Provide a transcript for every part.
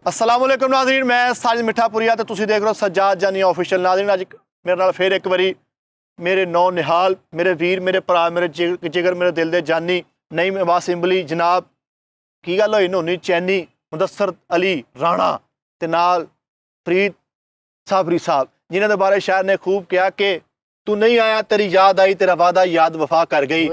अस्सलाम वालेकुम नाज़रीन, मैं साजिद मिठापुरिया तो तुसीं देख रहे हो सज्जाद जानी ऑफिशियल। नाज़रीन अज मेरे नाल फिर एक बारी मेरे नौ निहाल, मेरे वीर, मेरे भरा, मेरे जिगर, मेरे दिल दे जानी नई अब्बास इम्बली जनाब की गल होई नोनी चैनी मुदस्सर अली राणा ते नाल फरीद साबरी साहब जिन्हां दे बारे शायर ने खूब कहा कि तू नहीं आया तेरी याद आई, तेरा वादा याद वफा कर गई,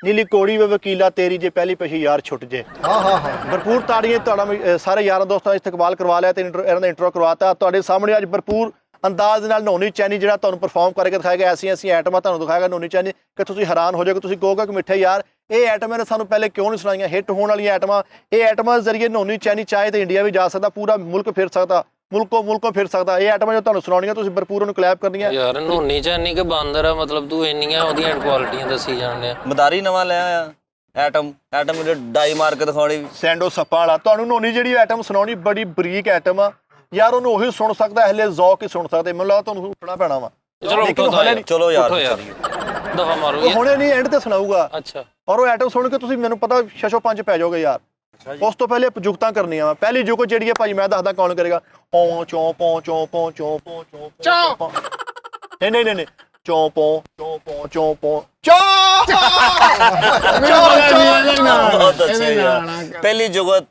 नीली कोड़ी वे वकीला तेरी जे पहली पेशी यार छुट जे। भरपूर ताड़ियां तुहाडा सारे यारां दोस्तां इस्तकबाल करवा लिया ते इन्हां दा इंट्रो करवाता। तुहाडे सामने अज भरपूर अंदाज नाल नोनी चैनी जिहड़ा तुहानूं परफॉर्म करके दिखाएगा, ऐसी ऐसी आइटमां तुहानूं दिखाएगा नोनी चैनी कि तुसीं हैरान हो जाओगे। तुसीं कहोगे कि मिठे यार ये आइटमां ने सानूं पहले क्यों नहीं सुनाइयां, हिट होने वाली आइटमां। ये आइटमां दे जरिए नोनी चैनी चाहे तो इंडिया भी जा सकदा, पूरा मुल्क फिर सकदा, मुल्कों फिर सकदा। ये आइटमां जो तुहानूं सुनाउणियां तुसीं भरपूर उहनूं क्लैप करनियां। यार नोनी चैनी के बांदर है, मतलब तू इन्नियां ओदियां क्वालिटियां दसी जाने मदारी नवां ले आया आइटम जो डाई मार के दिखाउणी सैंडो सप्पा वाला। तुहानूं नोनी जिहड़ी आइटम सुनाउणी बड़ी बरीक आइटम आ यार, ਉਹਨੂੰ ਉਹੀ ਸੁਣ ਸਕਦਾ, ਹਲੇ ਜ਼ੌਕ ਹੀ ਸੁਣ ਸਕਦੇ। ਮੈਨੂੰ ਲੱਗਦਾ ਤੁਹਾਨੂੰ ਉੱਠਣਾ ਪੈਣਾ ਵਾ। ਚਲੋ ਯਾਰ ਦਫਾ ਮਾਰੋ ਹੁਣੇ ਨਹੀਂ ਐਂਡ ਤੇ ਸੁਣਾਊਗਾ। ਅੱਛਾ, ਔਰ ਉਹ ਆਈਟਮ ਸੁਣ ਕੇ ਤੁਸੀਂ ਮੈਨੂੰ ਪਤਾ ਛਛੋ ਪੰਜ ਪੈ ਜਾਓਗੇ ਯਾਰ। ਉਸ ਤੋਂ ਪਹਿਲੇ ਜੁਗਤਾਂ ਕਰਨੀਆਂ ਵਾ। ਪਹਿਲੀ ਜੁਗ ਜਿਹੜੀ ਹੈ ਭਾਈ ਮੈਂ ਦੱਸਦਾ ਕੌਣ ਕਰੇਗਾ। ਪੌਂ ਚੋਂ ਪੌਂ ਚੋਂ ਪੌਂ ਚੋਂ ਪੌਂ ਚੋਂ ਨਹੀਂ ਚੋਂ ਪੌਂ ਚੋਂ ਪੌਂ ਚੋਂ ਪੌਂ ਬਹੁਤ ਅੱਛੇ ਯਾਰ। ਪਹਿਲੀ ਜੁਗਤ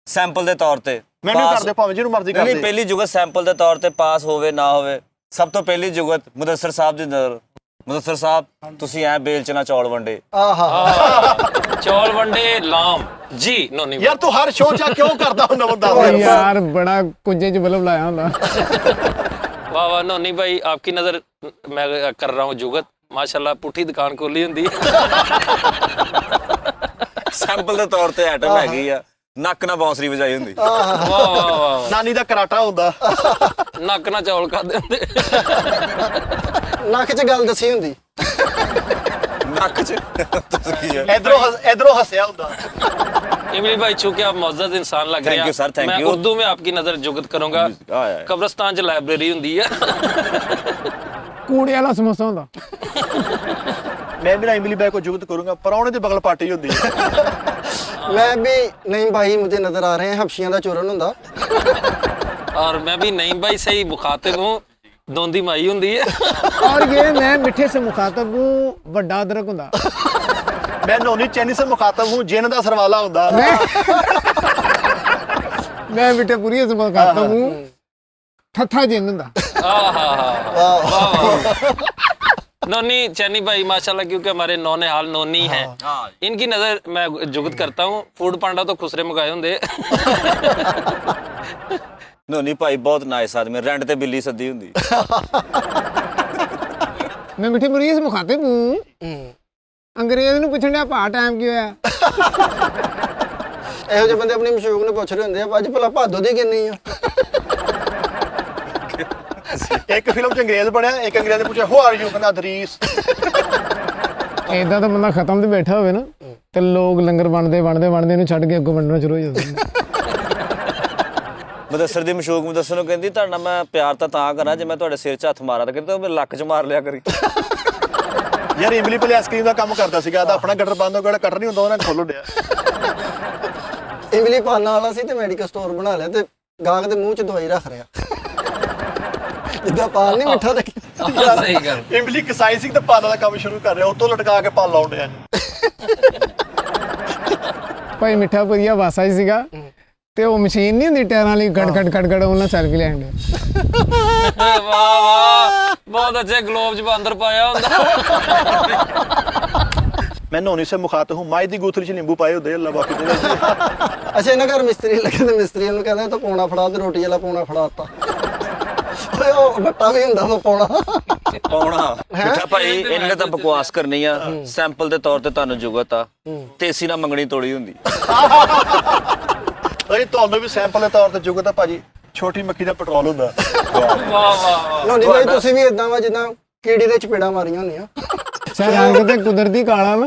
ਸੈਂਪਲ ਦੇ ਤੌਰ ਤੇ ਮੈਨੂੰ ਕਰਦੇ ਭਾਵੇਂ ਜਿਹਨੂੰ ਮਰਜ਼ੀ ਕਰਦੇ। ਨਹੀਂ ਪਹਿਲੀ ਜੁਗਤ ਸੈਂਪਲ ਦੇ ਤੌਰ ਤੇ ਪਾਸ ਹੋਵੇ ਨਾ ਹੋਵੇ, ਸਭ ਤੋਂ ਪਹਿਲੀ ਜੁਗਤ ਮੁਦੱਸਰ ਸਾਹਿਬ ਦੀ ਨਜ਼ਰ। ਮੁਦੱਸਰ ਸਾਹਿਬ ਤੁਸੀਂ ਐ ਬੇਲ ਚ ਨਾ ਚੌਲ ਵੰਡੇ। ਚੌਲ ਵੰਡੇ ਲਾਮ ਜੀ ਨੋਨੀ ਯਾਰ ਤੂੰ ਹਰ ਸ਼ੋਅ ਚ ਕਿਉਂ ਕਰਦਾ ਹੁੰਦਾ ਬੰਦਾ यार बड़ा कुंजे च बल्ब लाया ਹੁੰਦਾ। वाह वाह नोनी भाई, आपकी नजर मैं कर रहा हूँ जुगत माशाल्लाह पुठी दुकान खोली हुंदी ਸੈਂਪਲ ਦੇ ਤੌਰ ਤੇ ਆਈਟਮ ਹੈਗੀ ਆ, ਨੱਕ ਨਾਲ ਬਾਂਸਰੀ ਵਜਾਈ ਹੁੰਦੀ। वाह वाह वाह, ਨਾਨੀ ਦਾ ਕਰਾਟਾ ਹੁੰਦਾ, ਨੱਕ ਨਾਲ ਚੌਲ ਖਾਦੇ ਹੁੰਦੇ, ਨੱਕ 'ਚ ਗੱਲ ਦੱਸੀ ਹੁੰਦੀ, ਨੱਕ 'ਚ ਇਧਰੋਂ ਹੱਸਿਆ ਹੁੰਦਾ। इमली भाई चूंकि आप मौजूद इंसान लग रहे हैं, मैं उर्दू में आपकी नजर जुगत करूंगा। कब्रिस्तान च लाइब्रेरी हुंदी है, कूड़े वाला समोसा ਹੁੰਦਾ। मैं भी ना इमली भाई को जुगत करूंगा, परौने ਦੀ बगल पार्टी ਹੁੰਦੀ है। मैं भी नहीं भाई मुझे नजर आ रहे हैं हबशियां ਦਾ ਚੂਰਨ ਹੁੰਦਾ। और मैं भी नहीं भाई सही मुखातिब हूँ, दोंदी माई हुंदी है। और ये मैं मिठे से मुखातब हूँ, बड़ा अदरक ਹੁੰਦਾ। मैं नोनी चैनी से मुखातब हूँ, जिन दा सरवाला ਹੁੰਦਾ। मैं मिठे पुरी से मुखातब हूँ, ठट्ठा जिन ਹੁੰਦਾ। नोनी चैनी भाई माशाल्लाह, क्योंकि हमारे नौने हाल नोनी हैं, इनकी नजर मैं जुगत करता हूँ। फूड पांडा तो खुसरे मंगाए होंगे। ਨੋਨੀ ਭਾਈ ਬਹੁਤ ਨਾਈਸ ਆਦਮੀ, ਰੈਂਟ ਤੇ ਬਿੱਲੀ ਸੱਦੀ ਹੁੰਦੀ। मैं मिठे पुरी से मुखातब हूँ, अंग्रेज ਨੂੰ ਪੁੱਛਣ ਦਾ ਭਾ ਟਾਈਮ ਕੀ ਹੋਇਆ। ਇਹੋ ਜਿਹੇ ਬੰਦੇ ਆਪਣੀ ਮਸ਼ੂਕ ਨੂੰ ਪੁੱਛ ਰਹੇ ਹੁੰਦੇ ਆ ਅੱਜ ਭਲਾ ਭਾਦੋ ਦੀ ਕਿੰਨੀ ਆ। ਇੱਕ ਫਿਲਮ ਚ ਅੰਗਰੇਜ਼ ਬਣਿਆ, ਇੱਕ ਅੰਗਰੇਜ਼ ਨੇ ਪੁੱਛਿਆ ਹੂ ਆਰ ਯੂ, ਕਹਿੰਦਾ ਦਰੀਸ। ਇਦਾਂ ਤਾਂ ਬੰਦਾ ਖਤਮ ਤੇ ਬੈਠਾ ਹੋਵੇ ਨਾ ਤੇ ਲੋਕ ਲੰਗਰ ਵੰਡਦੇ ਇਹਨੂੰ ਛੱਡ ਕੇ ਅੱਗੋਂ ਵੰਡਣਾ ਸ਼ੁਰੂ ਹੋ ਜਾਂਦੇ। ਮੁਦੱਸਰ ਦੀ ਮਸ਼ੂਕ ਮੁਦੱਸਰ ਨੂੰ ਕਹਿੰਦੀ ਤੁਹਾਡਾ ਮੈਂ ਪਿਆਰ ਤਾਂ ਕਰਾਂ ਜੇ ਮੈਂ ਤੁਹਾਡੇ ਸਿਰ 'ਚ ਹੱਥ ਮਾਰਾਂ, ਤਾਂ ਕਹਿੰਦਾ ਮੇਰੇ ਲੱਕ 'ਚ ਮਾਰ ਲਿਆ ਕਰੀ। ਯਾਰ ਇਮਲੀ ਪਹਿਲੇ ਆਈਸਕ੍ਰੀਮ ਦਾ ਕੰਮ ਕਰਦਾ ਸੀਗਾ, ਇਹਦਾ ਆਪਣਾ ਗਟਰ ਬੰਦ ਹੋ ਗਿਆ, ਕਟਰ ਨਹੀਂ ਹੁੰਦਾ, ਉਹਨਾਂ ਨੇ ਖੋਲ੍ਹ ਲਿਆ। ਇਮਲੀ ਪਾਲਣ ਵਾਲਾ ਸੀ ਤੇ ਮੈਡੀਕਲ ਸਟੋਰ ਬਣਾ ਲਿਆ ਤੇ ਗਾਹਕ ਦੇ ਮੂੰਹ 'ਚ ਦਵਾਈ ਰੱਖ ਰਿਹਾ। ਜਿੱਦਾਂ ਪਾਲ ਨਹੀਂ ਮਿੱਠਾ ਤੇ सही गल। ਇਮਲੀ ਕਸਾਈ ਸੀ ਤੇ ਪਾਲਾਂ ਦਾ ਕੰਮ ਸ਼ੁਰੂ ਕਰ ਰਿਹਾ, ਉਤੋਂ ਲਟਕਾ ਕੇ ਪਾਲ ਲਾਉਂਦੇ ਆ। ਭਾਈ ਮਿੱਠਾ ਪੁਰੀਆ ਵਾਸਾ ਹੀ ਸੀਗਾ ਤੇ ਉਹ ਮਸ਼ੀਨ ਨਹੀਂ ਹੁੰਦੀ ਟਾਇਰਾਂ ਵਾਲੀ ਗੜ ਉਹਨਾਂ ਸੈਲਫੀ ਲੈਣ ਦੇ। वाह वाह, बहुत अच्छे ग्लोव च बंदर पाया ਹੁੰਦਾ। मैं नोनी से मुखातब हूँ, माई दी गूथरी च नींबू पाए ਹੁੰਦੇ, ਅੱਲਾ ਬਾਕੀ ਦੇ। ਅੱਛਾ ਇਹਨਾਂ ਘਰ ਮਿਸਤਰੀ ਲੱਗੇ ਤੇ ਮਿਸਤਰੀ ਨੂੰ ਕਹਿੰਦਾ ਤਾਂ ਪੌਣਾ ਫੜਾ ਤੇ ਰੋਟੀ ਵਾਲਾ ਪੌਣਾ ਫੜਾਤਾ। ਓਏ ਉਹ ਬੱਟਾ ਵੀ ਹੁੰਦਾ ਵਾ ਪੌਣਾ। ਮਿੱਠਾ ਭਾਈ ਇਹਨੇ ਤਾਂ ਬਕਵਾਸ ਕਰਨੀ ਆ। ਸੈਂਪਲ ਦੇ ਤੌਰ ਤੇ ਤੁਹਾਨੂੰ ਜੁਗਤ ਆ, ਤੇਸੀ ਨਾਲ ਮੰਗਣੀ ਤੋੜੀ ਹੁੰਦੀ। ਓਏ ਤੁਹਾਨੂੰ ਵੀ ਸੈਂਪਲ ਦੇ ਤੌਰ ਤੇ ਜੁਗਤ ਆ ਭਾਜੀ, ਛੋਟੀ ਮੱਖੀ ਦਾ ਪੈਟਰੋਲ ਹੁੰਦਾ। वाह वाह वाह, ਨੋਨੀ ਭਾਈ ਤੁਸੀਂ ਵੀ ਇਦਾਂ ਵਾ ਜਿੱਦਾਂ ਕੀੜੀ ਦੇ ਚਪੇੜਾ ਮਾਰੀਆਂ ਹੁੰਦੀਆਂ। ਸਰ ਰੰਗ ਤੇ ਕੁਦਰਤੀ ਕਾਲਾ ਨਾ,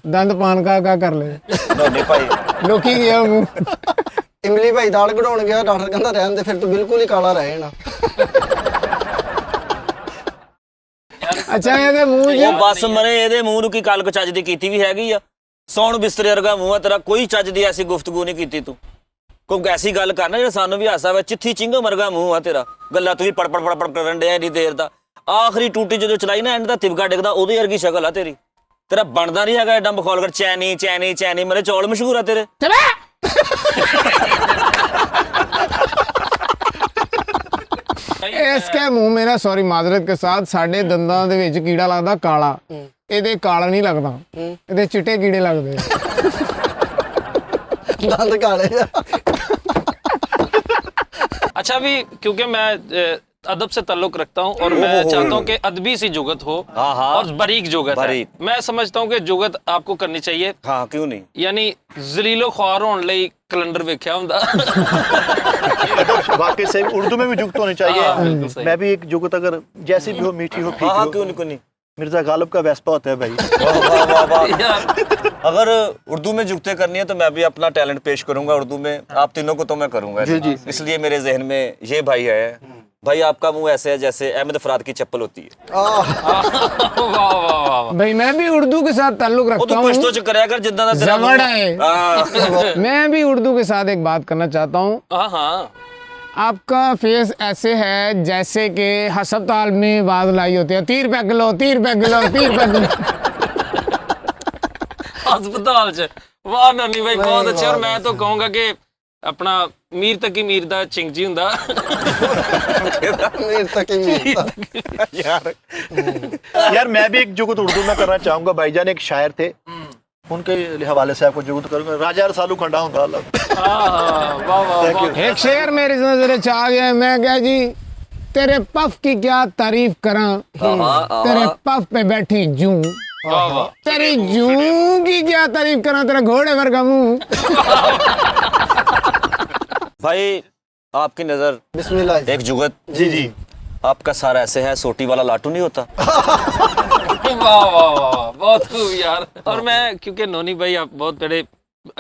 ਦੰਦ ਪਾਨ ਕਾ ਕਰ ਲੈ। ਨੋਨੀ ਭਾਈ ਲੋਕੀ ਗਿਆ ਮੂੰਹ। ਇਮਲੀ ਭਾਈ ਦਾਲ ਕਢਾਉਣ ਗਿਆ, ਡਾਕਟਰ ਕਹਿੰਦਾ ਰਹਿਣ ਦੇ, ਫਿਰ ਤੂੰ ਬਿਲਕੁਲ ਹੀ ਕਾਲਾ ਰਹਿ ਜਾਣਾ। ਅੱਛਾ ਇਹਦੇ ਮੂੰਹ ਉਹ ਬਸ ਮਰੇ, ਇਹਦੇ ਮੂੰਹ ਨੂੰ ਕੀ ਗੱਲ ਚੱਜ ਦੀ ਕੀਤੀ ਵੀ ਹੈਗੀ ਆ। ਸੌਣ ਬਿਸਤਰੇ ਵਰਗਾ ਮੂੰਹ ਆ ਤੇਰਾ, ਕੋਈ ਚੱਜ ਦੀ ਐਸੀ ਗੁਫ਼ਤਗੂ ਨਹੀਂ ਕੀਤੀ ਤੂੰ। ਕੋਈ ਐਸੀ ਗੱਲ ਕਰਨਾ ਜਿਹੜਾ ਸਾਨੂੰ ਵੀ ਹਾਸਾ ਵੇ। ਚਿੱਠੀ ਚਿੰਗਾ ਮਰਗਾ ਮੂੰਹ ਆ ਤੇਰਾ, ਗੱਲਾਂ ਤੂੰ ਵੀ ਪੜ ਕਰਨ ਡਿਆ ਇੰਨੀ ਦੇਰ ਦਾ। ਆਖਰੀ ਟੂਟੀ ਜਦੋਂ ਚਲਾਈ ਨਾ ਐਂਡ ਦਾ ਤਿਵਕਾ ਡਿੱਗਦਾ, ਉਹਦੇ ਵਰਗੀ ਸ਼ਕਲ ਆ ਤੇਰੀ। ਤੇਰਾ ਬਣਦਾ ਨਹੀਂ ਹੈਗਾ ਐਡਾ ਮਖੌਲ ਕਰ, ਚੈਨੀ ਚੈਨੀ ਚੈਨੀ, ਮੇਰੇ ਚੌਲ ਮਸ਼ਹੂਰ ਆ ਤੇਰੇ। इसके मुंह में ना सॉरी माजरत के साथ साढ़े दंदां दे विच कीड़ा लगदा काला, ਇਹਦੇ ਕਾਲਾ ਨਹੀਂ ਲੱਗਦਾ, ਇਹਦੇ ਚਿੱਟੇ ਕੀੜੇ ਲੱਗਦੇ। ਦੰਦ ਕਾਲੇ ਆ। अच्छा भी क्योंकि मैं अदब से ताल्लुक रखता हूँ और मैं चाहता हूँ कि अदबी सी जुगत हो और बारीक जुगत है। मैं समझता हूँ कि जुगत आपको करनी चाहिए। हाँ क्यों नहीं, यानी जलीलो ख्वार होने ਲਈ कैलेंडर वेख्या हुंदा। वाकई से उर्दू में भी जुगत होनी चाहिए। मैं भी एक जुगत अगर जैसी भी हो, मीठी हो, फीकी हो। क्यों नहीं। मिर्जा गालिब का वेस्पा होता है भाई। अगर उर्दू में जुगते करनी है तो मैं भी अपना टैलेंट पेश करूंगा उर्दू में। आप तीनों को तो मैं करूंगा जी। इसलिए मेरे जहन में ये भाई है। भाई आपका मुंह ऐसे है जैसे अहमद फराद की चप्पल होती है। भाई मैं भी उर्दू के साथ ताल्लुक रखता हूँ। मैं भी उर्दू के साथ एक बात करना चाहता हूँ। आपका फेस ऐसे है जैसे कि हस्पताल में बाज लाई होती है, 30 रुपए किलो, 30 रुपए किलो, 30 रुपए किलो। अस्पताल च वाह नानी भाई बहुत अच्छे। और मैं तो कहूँगा कि अपना मीर तक ही मीर दा चिंगजी हुंदा। मीर तक ही मीर दा। यार मैं भी एक जुगत उर्दू में करना चाहूंगा। भाईजान एक शायर थे, उनके हवाले से आपको जुगत करूंगा। राजा रसालू खंडा हुंदा। एक शेर मेरी नजर च आ गया, मैं क्या जी तेरे पफ की क्या तारीफ करा, तेरे पफ पे बैठी जूं, तेरी जूं की क्या तारीफ करा, तेरा घोड़े वर्गा मुंह। भाई आपकी नजर बिस्मिल्लाह एक जुगत जी आपका सारा ऐसे है, सोटी वाला लाटू नहीं होता। वाह वाह वाह बहुत खूब यार। और मैं क्योंकि नोनी भाई आप बहुत बड़े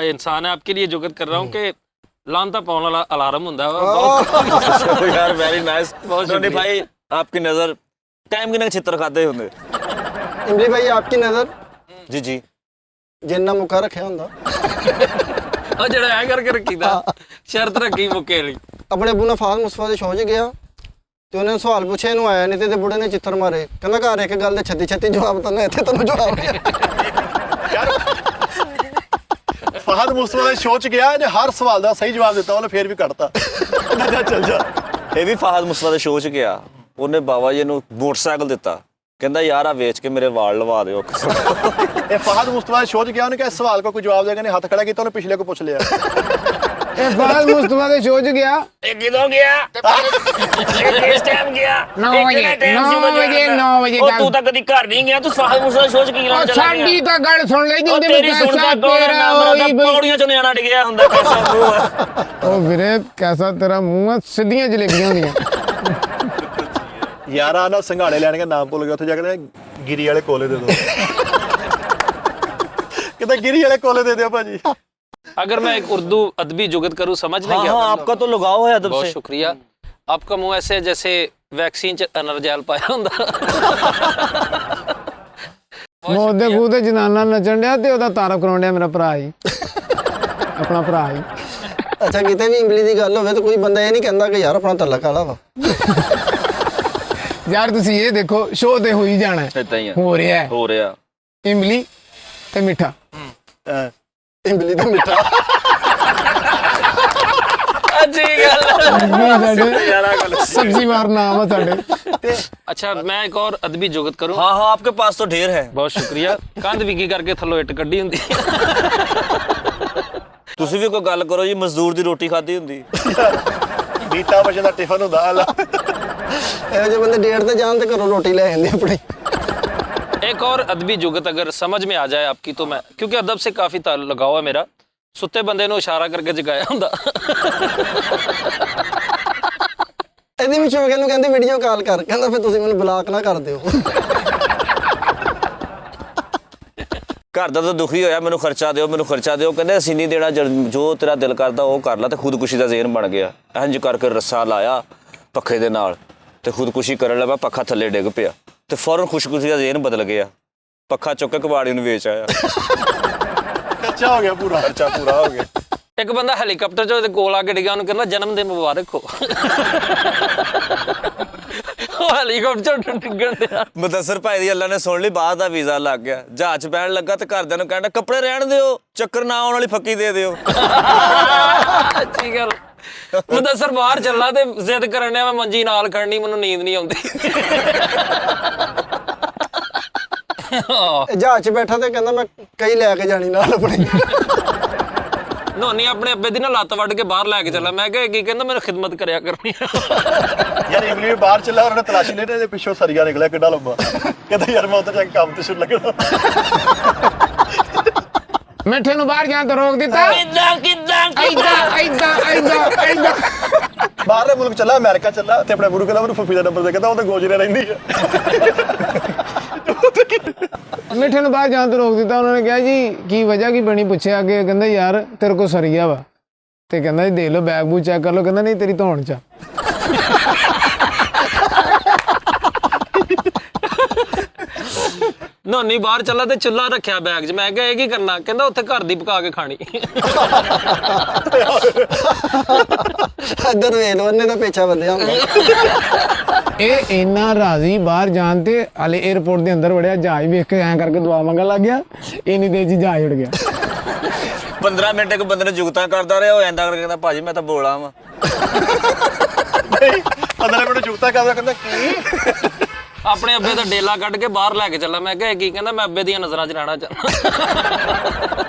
इंसान है, आपके लिए जुगत कर रहा हूँ कि लानता पाने वाला अलार्म हुंदा है। यार वेरी नाइस नोनी भाई। आपकी नजर टाइम किन्ने चित्र खाते होंगे। इमली भाई आपकी नजर जी जिन्ना मुका रखा हुंदा ਉਹ ਜਿਹੜਾ ਐ ਕਰਕੇ ਰੱਖੀਦਾ ਸ਼ਰਤ ਰੱਖੀ ਮੁੱਕੇ ਲਈ। ਆਪਣੇ ਅਬੂ ਨੇ ਫਾਜ਼ ਮੁਸਫਾ ਦੇ ਸ਼ੌਂਚ ਗਿਆ ਤੇ ਉਹਨੇ ਸਵਾਲ ਪੁੱਛੇ, ਇਹਨੂੰ ਆਇਆ ਨਹੀਂ ਤੇ ਬੁੜੇ ਨੇ ਚਿੱਤਰ ਮਾਰੇ। ਕਹਿੰਦਾ ਘਰ ਇੱਕ ਗੱਲ ਦੇ ਛੱਤੀ ਜਵਾਬ ਤਾਂ ਨਾ, ਇੱਥੇ ਤੈਨੂੰ ਜਵਾਬ ਨਹੀਂ। फहद मुस्तफा ने सोच गया ने हर सवाल का सही जवाब दिता, ਉਹਨੇ ਫੇਰ ਵੀ ਕੱਟਤਾ। ਚੱਲ ਜਾ। ਇਹ ਵੀ ਫਾਹਦ ਮੁਸਤਫਾ ਦੇ ਸ਼ੋਅ 'ਚ ਗਿਆ। ਉਹਨੇ ਬਾਬਾ ਜੀ ਨੂੰ ਮੋਟਰਸਾਈਕਲ ਦਿੱਤਾ, ਕਹਿੰਦਾ ਯਾਰ ਆ ਵੇਚ ਕੇ ਮੇਰੇ ਵਾਲ ਲਵਾ ਦਿਓ। ਇਹ ਫਹਦ ਮੁਸਤਫਾ ਦੇ ਸ਼ੋਅ 'ਚ ਗਿਆ, ਉਹਨੇ ਕਿਹਾ ਸਵਾਲ ਕੋਈ ਜਵਾਬ ਦੇਗਾ ਨਹੀਂ, ਹੱਥ ਖੜਾ ਕੀਤਾ, ਉਹਨੇ ਪਿਛਲੇ ਕੋ ਪੁੱਛ ਲਿਆ। ਇਹ ਫਹਦ ਮੁਸਤਫਾ ਦੇ ਸ਼ੋਅ 'ਚ ਗਿਆ, ਇਹ ਕਿਦੋਂ ਗਿਆ? ਇਹ ਕਿਸ ਟਾਈਮ ਗਿਆ? 9 ਵਜੇ ਉਹ ਤੂੰ ਤਾਂ ਕਦੀ ਘਰ ਨਹੀਂ ਗਿਆ, ਤੂੰ ਫਾਹਦ ਮੁਸਤਫਾ ਦੇ ਸ਼ੋਅ 'ਚ ਕੀ ਲੈਣ ਚਲਾ ਗਿਆ? ਸਾਡੀ ਤਾਂ ਗੱਲ ਸੁਣ ਲਈ ਜਿੰਦੇ ਵਿੱਚ ਤੇਰੀ ਸੁਣਦਾ ਤੇਰਾ ਪੌੜੀਆਂ 'ਚੋਂ ਨਿਆਣਾ ਡਿੱਗਿਆ ਹੁੰਦਾ। ਕੈਸਾ ਮੂੰਹ ਹੈ ਉਹ ਵੀਰੇ, ਕੈਸਾ ਤੇਰਾ ਮੂੰਹ ਆ, ਸਿੱਧੀਆਂ ਜਲੇਬੀਆਂ ਹੁੰਦੀਆਂ। ਯਾਰਾ ਨਾ ਸੰਘਾੜੇ ਲੈਣ ਕੇ ਨਾਮ ਭੁੱਲ ਗਿਆ, ਉੱਥੇ ਜਾ ਕੇ ਗਿਰੀ ਵਾਲੇ ਕੋਲੇ ਦੇ ਦੋ। ਕਿਤੇ ਗਿਰੀ वाले कोले दे दिया भाजी। अगर मैं एक उर्दू अदबी जुगत करूँ समझ नहीं गया। आपका तो लगाव है अदब से। बहुत शुक्रिया। आपका मुंह ऐसे जैसे वैक्सीन च अनरजैल पाया हुंदा। ਮੌਤ ਦੇ ਖੂਹ ਤੇ ਜਨਾਨਾ ਨੱਚਣ ਡਿਆ ਤੇ ਉਹਦਾ ਤਾਰਫ ਕਰਾਉਣ ਡਿਆ ਮੇਰਾ ਭਰਾ ਹੀ, ਆਪਣਾ ਭਰਾ ਹੀ। ਅੱਛਾ ਕਿਤੇ ਵੀ ਇੰਗਲਿਸ਼ ਦੀ ਗੱਲ ਹੋਵੇ ਤਾਂ ਕੋਈ ਬੰਦਾ ਇਹ ਨਹੀਂ ਕਹਿੰਦਾ ਕਿ ਯਾਰ ਆਪਣਾ ਤੱਲਾ ਕਾਲਾ ਵਾ। ਯਾਰ ਤੁਸੀਂ ਇਹ ਦੇਖੋ, ਸ਼ੋਅ ਤੇ ਹੋ ਹੀ ਜਾਣਾ, ਹੋ ਰਿਹਾ ਇਮਲੀ ਤੇ ਮਿੱਠਾ। ਇਮਲੀ ਤੇ ਮਿੱਠਾ अच्छी गल। सब्जी मार नाम है साडे। अच्छा मैं एक और अदबी जुगत करूं। हाँ हाँ आपके पास तो ढेर है। बहुत शुक्रिया। कंध विगी करके थल्लों इट कड्डी हुंदी। ਤੁਸੀਂ ਵੀ ਕੋਈ ਗੱਲ ਕਰੋ ਜੀ, ਮਜ਼ਦੂਰ ਦੀ ਰੋਟੀ ਖਾਦੀ ਹੁੰਦੀ। मीठा बच्चे ਦਾ ਟਿਫਨ ਹੁੰਦਾ ਆਲਾ। ਇਹੋ ਜਿਹੇ ਬੰਦੇ ਡੇਢ ਤੇ ਜਾਣ ਤੇ ਘਰੋਂ ਰੋਟੀ ਲੈ ਆਉਂਦੇ ਆਪਣੀ। एक और अदबी जुगत अगर समझ में आ जाए आपकी तो मैं, क्योंकि अदब से काफी लगाव है मेरा, सुत्ते बंदे ਨੂੰ ਇਸ਼ਾਰਾ ਕਰਕੇ ਜਗਾਇਆ ਹੁੰਦਾ। ਇਹਦੇ ਵਿੱਚ ਉਹ ਕਹਿੰਦੇ ਵੀਡੀਓ ਕਾਲ ਕਰ, ਕਹਿੰਦਾ ਫਿਰ ਤੁਸੀਂ ਮੈਨੂੰ ਬਲਾਕ ਨਾ ਕਰ ਦਿਓ। ਘਰ ਦਾ ਤਾਂ ਦੁਖੀ ਹੋਇਆ, ਮੈਨੂੰ ਖਰਚਾ ਦਿਓ, ਮੈਨੂੰ ਖਰਚਾ ਦਿਓ। ਕਹਿੰਦੇ ਅਸੀਂ ਨਹੀਂ ਦੇਣਾ, ਜੋ ਤੇਰਾ ਦਿਲ ਕਰਦਾ ਉਹ ਕਰ ਲੈ। ਤੇ ਖੁਦਕੁਸ਼ੀ ਦਾ ਜ਼ੇਨ ਬਣ ਗਿਆ। ਇੰਝ ਕਰਕੇ ਰੱਸਾ ਲਾਇਆ ਪੱਖੇ ਦੇ ਨਾਲ ਤੇ ਖੁਦਕੁਸ਼ੀ ਕਰਨ ਲੱਗਾ। ਪੱਖਾ ਥੱਲੇ ਡਿੱਗ ਪਿਆ ਤੇ ਫੌਰਨ ਖੁਸ਼ਕੁਸ਼ੀ ਦਾ ਜ਼ੇਨ ਬਦਲ ਗਿਆ। ਪੱਖਾ ਚੁੱਕ ਕੇ ਕਬਾੜੀ ਨੂੰ ਵੇਚ ਆਇਆ। ਖਰਚਾ ਹੋ ਗਿਆ ਪੂਰਾ, ਖਰਚਾ ਪੂਰਾ ਹੋ ਗਿਆ। ਇੱਕ ਬੰਦਾ ਹੈਲੀਕਾਪਟਰ 'ਚ ਉਹਦੇ ਕੋਲ ਆ ਕੇ ਡਿੱਗਿਆ, ਉਹਨੂੰ ਕਹਿੰਦਾ ਜਨਮ ਦਿਨ ਮੁਬਾਰਕ ਹੋ। ਉਹ ਹੈਲੀਕਾਪਟਰ 'ਚ ਡਿੱਗਣ ਦਿਆ। ਮੁਦੱਸਰ ਭਾਈ ਦੀ ਅੱਲਾ ਨੇ ਸੁਣ ਲਈ, ਬਾਅਦ ਦਾ ਵੀਜ਼ਾ ਲੱਗ ਗਿਆ, ਜਹਾਜ਼ 'ਚ ਬਹਿਣ ਲੱਗਾ ਤੇ ਘਰਦਿਆਂ ਨੂੰ ਕਹਿੰਦਾ ਕੱਪੜੇ ਰਹਿਣ ਦਿਓ, ਚੱਕਰ ਨਾ ਆਉਣ ਵਾਲੀ ਫੱਕੀ ਦੇ ਦਿਓ। ਅੱਛੀ ਗੱਲ। ਮੁਦੱਸਰ ਬਾਹਰ ਚੱਲਾ ਤੇ ਜ਼ਿੱਦ ਕਰਨ ਡਿਆ ਮੈਂ ਮੰਜੀ ਨਾਲ ਖੜਨੀ, ਮੈਨੂੰ ਨੀਂਦ ਨਹੀਂ ਆਉਂਦੀ। ਜਹਾਜ਼ 'ਚ ਬੈਠਾ ਤੇ ਕਹਿੰਦਾ ਮੈਂ ਕਈ ਲੈ ਕੇ ਜਾਣੀ ਨਾਲ ਆਪਣੀ। ਨੋਨੀ ਆਪਣੇ ਅੱਬੇ ਦੀ ਨਾ ਲੱਤ ਵੱਢ ਕੇ ਬਾਹਰ ਲੈ ਕੇ ਚੱਲਾ। ਮੈਂ ਕਿਹਾ ਕੀ? ਕਹਿੰਦਾ ਮੈਨੂੰ ਖਿਦਮਤ ਕਰਿਆ ਕਰਨੀ। ਯਾਰ ਇਮਲੀ ਬਾਹਰ ਚੱਲਾ, ਉਹਨੇ ਤਲਾਸ਼ੀ ਲੈਣੇ ਦੇ ਪਿੱਛੋਂ ਸਰੀਆ ਨਿਕਲਿਆ ਕਿੱਡਾ ਲੰਬਾ। ਕਹਿੰਦਾ ਯਾਰ ਮੈਂ ਉੱਧਰ ਜਾ ਕੇ ਕੰਮ ਤੇ ਸ਼ੁਰੂ ਲੱਗਣਾ। ਮਿੱਠੇ ਨੂੰ ਬਾਹਰ ਜਾਣ ਤੋਂ ਰੋਕ ਦਿੱਤਾ। ਏਦਾਂ ਬਾਹਰਲੇ ਮੁਲਕ ਚੱਲਾ, ਅਮਰੀਕਾ ਚੱਲਾ ਤੇ ਆਪਣੇ ਗੁਰੂ ਕਹਿੰਦਾ ਮੈਨੂੰ ਫੁੱਫੀ ਦਾ ਨੰਬਰ ਦੇ, ਕਹਿੰਦਾ ਉਹ ਤਾਂ ਗੋਜਰੇ ਰਹਿੰਦੀ ਆ। ਮਿੱਠੇ ਨੂੰ ਬਾਹਰ ਜਾਣ ਤੋਂ ਰੋਕ ਦਿੱਤਾ। ਉਹਨਾਂ ਨੇ ਕਿਹਾ ਜੀ ਕੀ ਵਜ੍ਹਾ ਕੀ ਬਣੀ? ਪੁੱਛਿਆ ਕਿ ਕਹਿੰਦਾ ਯਾਰ ਤੇਰੇ ਕੋਲ ਸਰੀਆ ਵਾ। ਤੇ ਕਹਿੰਦਾ ਜੀ ਦੇਖ ਲਓ, ਬੈਗ ਬੂਗ ਚੈੱਕ ਕਰ ਲਓ। ਕਹਿੰਦਾ ਨਹੀਂ ਤੇਰੀ ਧੌਣ 'ਚ। ਨੋਨੀ ਬਾਹਰ ਚੱਲਾ ਤੇ ਚੁੱਲ੍ਹਾ ਰੱਖਿਆ ਬੈਗ 'ਚ। ਮੈਂ ਕਿਹਾ ਇਹ ਕੀ ਕਰਨਾ? ਕਹਿੰਦਾ ਉੱਥੇ ਘਰ ਦੀ ਪਕਾ ਕੇ ਖਾਣੀ। ਇੱਧਰ ਵੇਖ ਲਓ, ਉਹਨੇ ਤਾਂ ਪੇਚਾ ਬੰਦਿਆ ਹੁੰਦਾ। ਇਹ ਇੰਨਾ ਰਾਜ਼ੀ ਬਾਹਰ ਜਾਣ ਤੇ, ਹਾਲੇ 에ਅਰਪੋਰਟ ਦੇ ਅੰਦਰ ਵੜਿਆ, ਜਹਾਜ਼ ਵੇਖ ਕੇ ਐਂ ਕਰਕੇ ਦੁਆ ਮੰਗਣ ਲੱਗ ਗਿਆ। ਇੰਨੀ ਦੇਰ 'ਚ ਜਹਾਜ਼ ਉੱਡ ਗਿਆ। 15 ਮਿੰਟ ਇੱਕ ਬੰਦੇ ਨੇ ਜੁਗਤਾਂ ਕਰਦਾ ਰਿਹਾ, ਉਹ ਐਂਦਾ ਕਰਕੇ ਕਹਿੰਦਾ ਭਾਜੀ ਮੈਂ ਤਾਂ ਬੋਲਾ ਵਾਂ। 15 ਮਿੰਟ ਜੁਗਤਾ ਕਰਦਾ, ਕਹਿੰਦਾ ਕੀ? ਆਪਣੇ ਅੱਬੇ ਦਾ ਡੇਲਾ ਕੱਢ ਕੇ ਬਾਹਰ ਲੈ ਕੇ ਚੱਲਾ। ਮੈਂ ਕਿਹਾ ਕੀ? ਕਹਿੰਦਾ ਮੈਂ ਅੱਬੇ ਦੀਆਂ ਨਜ਼ਰਾਂ 'ਚ ਰਹਿਣਾ ਚਾਹੁੰਦਾ।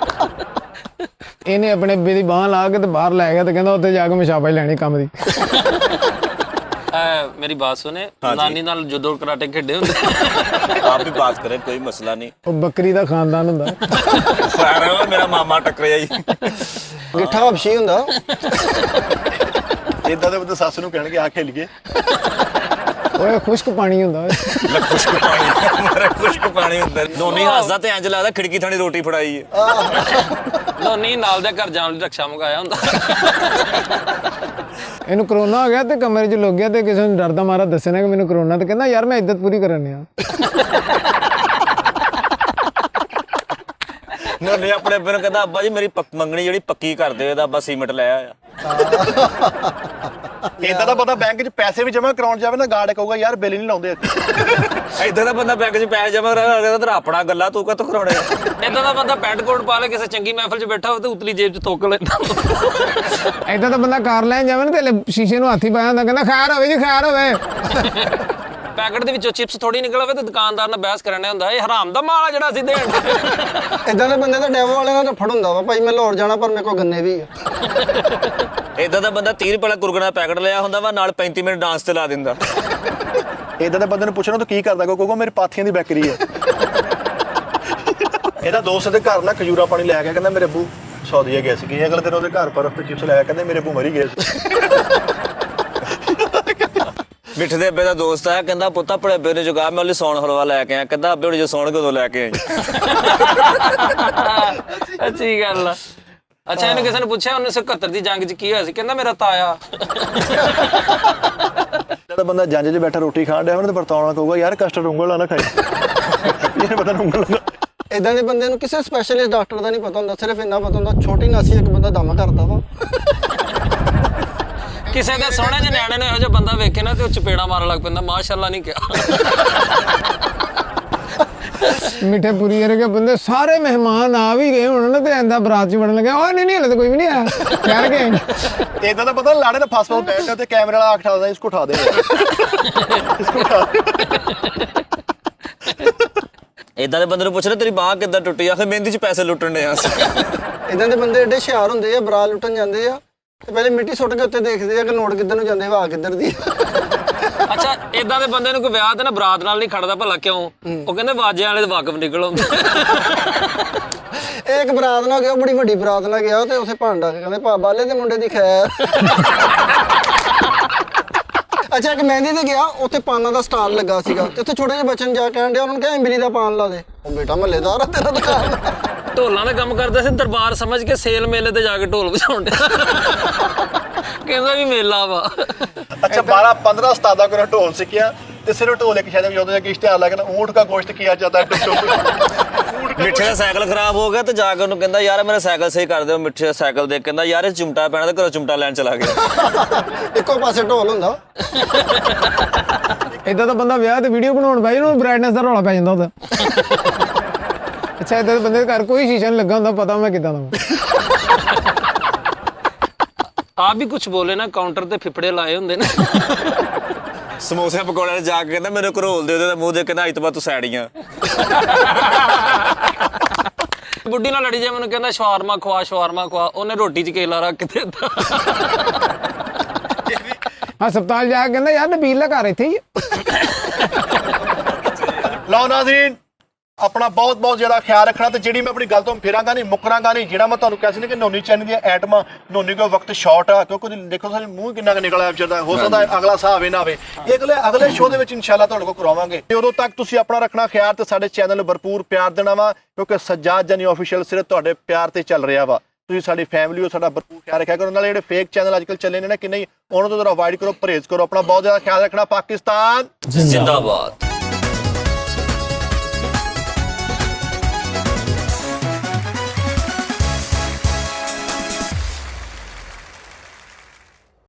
ਇਹਨੇ ਆਪਣੇ ਅੱਬੇ ਦੀ ਬਾਂਹ ਲਾ ਕੇ ਤੇ ਬਾਹਰ ਲੈ ਗਿਆ ਤੇ ਕਹਿੰਦਾ ਉੱਥੇ ਜਾ ਕੇ ਮੈਂ ਸ਼ਾਬਾਸ਼ ਲੈਣੀ ਕੰਮ ਦੀ। ਮੇਰੀ ਬਾਤ ਸੁਣੇ, ਨਾਨੀ ਨਾਲ ਜੁਦੋ ਕਰਾਟੇ ਖੇਡੇ ਹੁੰਦੇ। ਆਪ ਵੀ ਬਾਤ ਕਰੇ, ਕੋਈ ਮਸਲਾ ਨਹੀਂ। ਉਹ ਬੱਕਰੀ ਦਾ ਖਾਨਦਾਨ ਹੁੰਦਾ। ਸਾਰਾ ਮੇਰਾ ਮਾਮਾ ਟੱਕਰਿਆ ਜੀ। ਗਿੱਠਾ ਹਬਸ਼ੀ ਹੁੰਦਾ। ਇਦਾਂ ਦੇ ਬੰਦੇ ਸੱਸ ਨੂੰ ਕਹਿਣਗੇ ਆ ਖੇਲੀਏ। ਓਏ ਖੁਸ਼ਕ ਪਾਣੀ ਹੁੰਦਾ। ਖੁਸ਼ਕ ਪਾਣੀ, ਮਾਰਾ ਖੁਸ਼ਕ ਪਾਣੀ ਹੁੰਦਾ। ਨੋਨੀ ਹੱਸਦਾ ਤੇ ਇੰਜ ਲੱਗਦਾ ਖਿੜਕੀ ਥਾਣੀ ਰੋਟੀ ਫੜਾਈ ਹੈ। ਨੋਨੀ ਨਾਲ ਦੇ ਘਰ ਜਾਣ ਲਈ ਰਕਸ਼ਾ ਮੰਗਾਇਆ ਹੁੰਦਾ। ਇਹਨੂੰ ਕਰੋਨਾ ਹੋ ਗਿਆ ਤੇ ਕਮਰੇ 'ਚ ਲੁੱਕ ਗਿਆ ਤੇ ਕਿਸੇ ਨੂੰ ਡਰਦਾ ਮਾਰਾ ਦੱਸਿਆ ਨਾ ਕਿ ਮੈਨੂੰ ਕਰੋਨਾ, ਤੇ ਕਹਿੰਦਾ ਯਾਰ ਮੈਂ ਇੱਜ਼ਤ ਪੂਰੀ ਕਰਨ ਆ। ਨੋਨੀ ਆਪਣੇ ਅੱਬੇ ਨੂੰ ਕਹਿੰਦਾ ਅੱਬਾ ਜੀ ਮੇਰੀ ਮੰਗਣੀ ਜਿਹੜੀ ਪੱਕੀ ਕਰ ਦਿਓ, ਇਹਦਾ ਅੱਬਾ ਸੀਮੈਂਟ ਲੈ ਆਇਆ। ਇਦਾਂ ਦਾ ਬੰਦਾ ਬੈਂਕ 'ਚ ਪੈਸੇ ਵੀ ਜਮ੍ਹਾਂ ਕਰਾਉਣ ਜਾਵੇ ਨਾ, ਗਾਰਡ ਕਹੂਗਾ ਯਾਰ ਬਿੱਲ ਨਹੀਂ ਲਾਉਂਦੇ। ਏਦਾਂ ਦਾ ਬੰਦਾ ਬੈਂਕ 'ਚ ਪੈਸੇ ਜਮ੍ਹਾਂ ਕਰਾ ਤੇਰਾ ਆਪਣਾ ਗੱਲਾਂ ਤੂੰ ਕਾਹਤੋਂ ਕਰਾਉਣੇ? ਏਦਾਂ ਦਾ ਬੰਦਾ ਪੈਂਟ ਕੋਟ ਪਾ ਲੈ, ਕਿਸੇ ਚੰਗੀ ਮਹਿਫਲ 'ਚ ਬੈਠਾ ਹੋਵੇ ਤੇ ਉਤਲੀ ਜੇਬ 'ਚ ਥੁੱਕ ਲੈਂਦਾ। ਏਦਾਂ ਤਾਂ ਬੰਦਾ ਕਾਰ ਲੈਣ ਜਾਵੇ ਨਾ ਤੇ ਸ਼ੀਸ਼ੇ ਨੂੰ ਹੱਥ ਹੀ ਪਾਇਆ ਹੁੰਦਾ, ਕਹਿੰਦਾ ਖੈਰ ਹੋਵੇ ਜੀ, ਖੈਰ ਹੋਵੇ। ਪੈਕਟ ਦੇ ਵਿੱਚੋਂ ਚਿਪਸ ਥੋੜੀ ਨਿਕਲ ਆਵੇ ਤੇ ਦੁਕਾਨਦਾਰ ਨਾਲ ਬਹਿਸ ਕਰਨਾ ਹੁੰਦਾ, ਇਹ ਹਰਾਮ ਦਾ ਮਾਲ ਆ ਜਿਹੜਾ ਅਸੀਂ ਦੇਣ। ਇਦਾਂ ਦੇ ਬੰਦੇ ਤਾਂ ਡੈਵੋ ਵਾਲਿਆਂ ਦਾ ਫੜ ਹੁੰਦਾ ਵਾ, ਭਾਈ ਮੈਂ ਲਾਹੌਰ ਜਾਣਾ ਪਰ ਮੇਰੇ ਕੋਲ ਗੰਨੇ ਵੀ ਆ। ਏਦਾਂ ਦਾ ਬੰਦਾ 30 ਰੁਪਏ ਕੁਰਕਰਾ ਪੈਕਟ ਲਿਆ ਹੁੰਦਾ ਵਾ, ਨਾਲ 35 ਮਿੰਟ ਡਾਂਸ ਤੇ ਲਾ ਦਿੰਦਾ। ਇਦਾਂ ਦੇ ਬੰਦੇ ਨੂੰ ਪੁੱਛਣਾ ਤੂੰ ਕੀ ਕਰਦਾ, ਕਹੂਗਾ ਮੇਰੀ ਪਾਥੀਆਂ ਦੀ ਬੈਕਰੀ ਹੈ। ਇਹਦਾ ਦੋਸਤ ਦੇ ਘਰ ਨਾ ਖਜੂਰਾ ਪਾਣੀ ਲੈ ਕੇ ਕਹਿੰਦਾ ਮੇਰੇ ਅੱਬੂ ਸੌਦੀਆ ਗਏ ਸੀ। ਅਗਲੇ ਦਿਨ ਉਹਦੇ ਘਰ ਪਰ ਚਿਪਸ ਲੈ ਕੇ ਕਹਿੰਦੇ ਮੇਰੇ ਅੱਬੂ ਮਰੀ ਗਏ ਸੀ। ਮਿੱਠੇ ਦੇ ਅੱਬੇ ਦਾ ਦੋਸਤ ਆ, ਕਹਿੰਦਾ ਪੁੱਤ ਆਪਣੇ ਅੱਬੇ ਨੇ ਜੁਗਾ ਮੈਂ ਉਹਲੀ ਸੌਣ ਹਲਵਾ ਲੈ ਕੇ ਆਇਆ। ਕਹਿੰਦਾ ਅੱਬੇ ਹੁਣ ਜੋ ਸੌਣਗੇ ਉਦੋਂ ਲੈ ਕੇ ਆਈ। ਅੱਛੀ ਗੱਲ ਆ। ਅੱਛਾ ਇਹਨੂੰ ਕਿਸੇ ਨੇ ਪੁੱਛਿਆ 1971 ਦੀ ਜੰਗ 'ਚ ਕੀ ਹੋਇਆ ਸੀ? ਕਹਿੰਦਾ ਮੇਰਾ ਤਾਇਆ। ਜਦੋਂ ਬੰਦਾ ਜੰਜ 'ਚ ਬੈਠਾ ਰੋਟੀ ਖਾਣ ਡਿਆ ਉਹਨੇ ਤਾਂ ਵਰਤਾਉਣਾ ਕਹੂਗਾ ਯਾਰ ਕਸਟਰਡ ਉਂਗਲ ਨਾ ਖਾਈ। ਇਹ ਪਤਾ ਨਹੀਂ ਉਂਗਲ। ਇਦਾਂ ਦੇ ਬੰਦੇ ਨੂੰ ਕਿਸੇ ਸਪੈਸ਼ਲਿਸਟ ਡਾਕਟਰ ਦਾ ਨਹੀਂ ਪਤਾ ਹੁੰਦਾ, ਸਿਰਫ ਇੰਨਾ ਪਤਾ ਹੁੰਦਾ ਛੋਟੀ ਨਾਸੀ ਇੱਕ ਬੰਦਾ ਦਮ ਕਰਦਾ ਵਾ। ਕਿਸੇ ਦੇ ਸੋਹਣੇ ਜਿਹੇ ਨਿਆਣੇ ਨੂੰ ਇਹੋ ਜਿਹਾ ਬੰਦਾ ਵੇਖੇ ਨਾ ਤੇ ਉਹ ਚਪੇੜਾ ਮਾਰਨ ਲੱਗ ਪੈਂਦਾ, ਮਾਸ਼ਾਅੱਲਾ ਨਹੀਂ ਕਿਹਾ। ਮਿੱਠੇ ਪੁਰੀ ਵਰਗੇ ਬੰਦੇ ਸਾਰੇ ਮਹਿਮਾਨ ਆ ਵੀ ਗਏ ਹੁਣ ਨਾ ਤੇ ਐਂਦਾ ਬਰਾਤ 'ਚ ਵੜਨ ਲੱਗਿਆ, ਓਏ ਨਹੀਂ ਹਲੇ ਤਾਂ ਕੋਈ ਵੀ ਨਹੀਂ ਆਇਆ। ਕਹਿ ਕੇ ਇਦਾਂ ਦਾ ਪਤਾ ਲਾੜੇ ਦਾ ਫਸ ਬੈਠਾ ਤੇ ਕੈਮਰੇ ਵਾਲਾ ਆਖ ਠਾਦਾ ਇਸਕੋ ਉਠਾ ਦੇ, ਇਸਕੋ ਉਠਾ ਦੇ। ਏਦਾਂ ਦੇ ਬੰਦੇ ਨੂੰ ਪੁੱਛਣਾ ਤੇਰੀ ਬਾਂਹ ਕਿੱਦਾਂ ਟੁੱਟੀ ਆ, ਫਿਰ ਮਹਿੰਦੀ 'ਚ ਪੈਸੇ ਲੁੱਟਣ ਡਿਆ ਸੀ। ਇਦਾਂ ਦੇ ਬੰਦੇ ਏਡੇ ਹੁਸ਼ਿਆਰ ਹੁੰਦੇ ਆ, ਬਰਾ ਲੁੱਟਣ ਜਾਂਦੇ ਆ ਤੇ ਪਹਿਲੇ ਮਿੱਟੀ ਸੁੱਟ ਕੇ ਉੱਤੇ ਦੇਖਦੇ ਆ ਕਿ ਨੋਟ ਕਿੱਧਰ ਨੂੰ ਜਾਂਦੇ, ਹਵਾ ਕਿੱਧਰ ਦੀ। ਅੱਛਾ ਏਦਾਂ ਦੇ ਬੰਦੇ ਨੂੰ ਕੋਈ ਵਿਆਹ ਤੇ ਨਾ ਬਰਾਤ ਨਾਲ ਨਹੀਂ ਖੜਦਾ ਭਲਾ ਕਿਉਂ? ਉਹ ਕਹਿੰਦੇ ਵਾਜਿਆਂ ਵਾਲੇ ਦੇ ਵਾਕਫ ਨਿਕਲ ਆਉਂਦੇ। ਇਹ ਇੱਕ ਬਰਾਤ ਨਾਲ ਗਿਆ, ਬੜੀ ਵੱਡੀ ਬਰਾਤ ਨਾਲ ਗਿਆ ਤੇ ਉੱਥੇ ਭਾਂਡਾ ਕਹਿੰਦੇ ਬਾਲੇ ਦੇ ਮੁੰਡੇ ਦੀ ਖੈਰ। ਅੱਛਾ ਇੱਕ ਮਹਿੰਦੀ ਤੇ ਗਿਆ, ਉੱਥੇ ਪਾਨਾਂ ਦਾ ਸਟਾਲ ਲੱਗਾ ਸੀਗਾ ਤੇ ਉੱਥੇ ਛੋਟੇ ਜਿਹੇ ਬੱਚੇ ਨੂੰ ਜਾ ਕਹਿਣ ਡਿਆ, ਉਹਨਾਂ ਨੂੰ ਕਿਹਾ ਇਮਲੀ ਦਾ ਪਾਨ ਲਾ ਦੇ। ਉਹ ਬੇਟਾ ਮਹੱਲੇਦਾਰ ਆ ਤੇਰਾ ਦੁਕਾਨ। ਢੋਲਾਂ ਦਾ ਕੰਮ ਕਰਦਾ ਸੀ, ਦਰਬਾਰ ਸਮਝ ਕੇ ਸੇਲ ਮੇਲੇ ਤੇ ਜਾ ਕੇ ਢੋਲ ਵਜਾਉਣ ਡਿਆ। ਕਹਿੰਦਾ ਵੀ ਮੇਲਾ ਵਾ। ਅੱਛਾ 12-15 ਉਸਤਾਦਾਂ ਕੋਲ ਢੋਲ ਸਿੱਖਿਆ ਤੇ ਸਿਰਫ ਢੋਲ ਇੱਕ ਸ਼ਾਇਦ ਜਦੋਂ ਕਿ ਇਸ਼ਤਿਹਾਰ ਲੱਗਣਾ ਊਂਠ ਦਾ ਗੋਸ਼ਤ ਕੀਆ ਜਾਂਦਾ ਹੈ ਮਿੱਠੇ ਦਾ ਸਾਈਕਲ ਖਰਾਬ ਹੋ ਗਿਆ ਤੇ ਜਾ ਕੇ ਉਹਨੂੰ ਕਹਿੰਦਾ ਯਾਰ ਮੇਰਾ ਸਾਈਕਲ ਸਹੀ ਕਰ ਦਿਓ। ਮਿੱਠੇ ਦਾ ਸਾਈਕਲ ਦੇਖ ਕਹਿੰਦਾ ਯਾਰ ਇਹ ਚਿਮਟਾ ਪੈਣਾ ਤੇ ਘਰੋਂ ਚਿਮਟਾ ਲੈਣ ਚਲਾ ਗਿਆ। ਇੱਕੋ ਪਾਸੇ ਢੋਲ ਹੁੰਦਾ। ਇਦਾਂ ਤਾਂ ਬੰਦਾ ਵਿਆਹ ਤੇ ਵੀਡੀਓ ਬਣਾਉਣ ਬਾਈ ਉਹਨੂੰ ਬ੍ਰਾਈਟਨੈਸ ਦਾ ਰੌਲਾ ਪੈ ਜਾਂਦਾ ਉਹਦਾ। ਅੱਛਾ ਇਦਾਂ ਦੇ ਬੰਦੇ ਦੇ ਘਰ ਕੋਈ ਸ਼ੀਸ਼ਾ ਨਹੀਂ ਲੱਗਾ ਹੁੰਦਾ, ਪਤਾ ਮੈਂ ਕਿੱਦਾਂ ਦਾ। आप भी कुछ बोले ना, काउंटर ਤੇ ਫਿਫੜੇ ਲਾਏ ਹੁੰਦੇ ਨੇ। ਸਮੋਸੇ ਪਕੌੜੇ ਜਾ ਕੇ ਕਹਿੰਦਾ ਮੈਨੂੰ ਘਰੋਲ ਦੇ ਉਹਦੇ ਮੂੰਹ ਦੇ ਕਹਿੰਦਾ ਅੱਜ ਤੋਂ ਬਾਅਦ ਤੂੰ ਸੈੜੀਆਂ। ਬੁੱਢੀ ਨਾਲ ਲੜੀ ਜਾ ਮੈਨੂੰ ਕਹਿੰਦਾ ਸ਼ਵਾਰਮਾ ਖਵਾ, ਉਹਨੇ ਰੋਟੀ 'ਚ ਕੇਲਾ ਰੱਖ ਕੇ ਦਿੱਤਾ। ਹਸਪਤਾਲ ਜਾ ਕੇ ਕਹਿੰਦਾ ਯਾਰ ਨਬੀਲ ਦਾ ਘਰ ਇੱਥੇ ਹੀ ਹੈ। ਲਓ ਨਾਜ਼ਰੀਨ, ਆਪਣਾ ਬਹੁਤ ਬਹੁਤ ਜਿਹੜਾ ਖਿਆਲ ਰੱਖਣਾ ਤੇ ਜਿਹੜੀ ਮੈਂ ਆਪਣੀ ਗੱਲ ਤੋਂ ਫਿਰਾਂਗਾ ਨਹੀਂ ਮੁਕਰਾਂਗਾ ਨਹੀਂ। ਜਿਹੜਾ ਮੈਂ ਤੁਹਾਨੂੰ ਕਿਹਾ ਸੀ ਨਾ ਕਿ ਨੋਨੀ ਚੈਨ ਦੀਆਂ ਐਟਮਾਂ, ਨੋਨੀ ਕੋਲ ਵਕਤ ਸ਼ਾਰਟ ਆ ਕਿਉਂਕਿ ਦੇਖੋ ਸਾਡੇ ਮੂੰਹ ਕਿੰਨਾ ਕੁ ਨਿਕਲ ਆਇਆ ਵਿਚਾਰਦਾ। ਹੋ ਸਕਦਾ ਅਗਲਾ ਸਾਹ ਆਵੇ ਨਾ ਆਵੇ। ਇਹ ਅਗਲੇ ਸ਼ੋਅ ਦੇ ਵਿੱਚ ਇਨਸ਼ਾਅੱਲਾ ਤੁਹਾਡੇ ਕੋਲ ਕਰਾਵਾਂਗੇ। ਤੇ ਉਦੋਂ ਤੱਕ ਤੁਸੀਂ ਆਪਣਾ ਰੱਖਣਾ ਖਿਆਲ ਤੇ ਸਾਡੇ ਚੈਨਲ ਨੂੰ ਭਰਪੂਰ ਪਿਆਰ ਦੇਣਾ ਵਾ ਕਿਉਂਕਿ ਸੱਜਾਦ ਜਾਨੀ ਆਫੀਸ਼ੀਅਲ ਸਿਰਫ ਤੁਹਾਡੇ ਪਿਆਰ ਤੇ ਚੱਲ ਰਿਹਾ ਵਾ। ਤੁਸੀਂ ਸਾਡੀ ਫੈਮਿਲੀ ਹੋ, ਸਾਡਾ ਭਰਪੂਰ ਖਿਆਲ ਰੱਖਿਆ ਕਰੋ। ਨਾਲੇ ਜਿਹੜੇ ਫੇਕ ਚੈਨਲ ਅੱਜ ਕੱਲ੍ਹ ਚੱਲੇ ਨੇ ਨਾ ਕਿ ਨਹੀਂ, ਉਹਨਾਂ ਤੋਂ ਅਵਾਇਡ ਕਰੋ, ਪਰਹੇਜ਼ ਕਰੋ। ਆਪਣਾ ਬਹੁਤ ਜ਼ਿਆਦਾ ਖਿਆਲ ਰੱਖਣਾ। ਪਾਕਿਸਤਾਨ ਜ਼ਿੰਦਾਬਾਦ।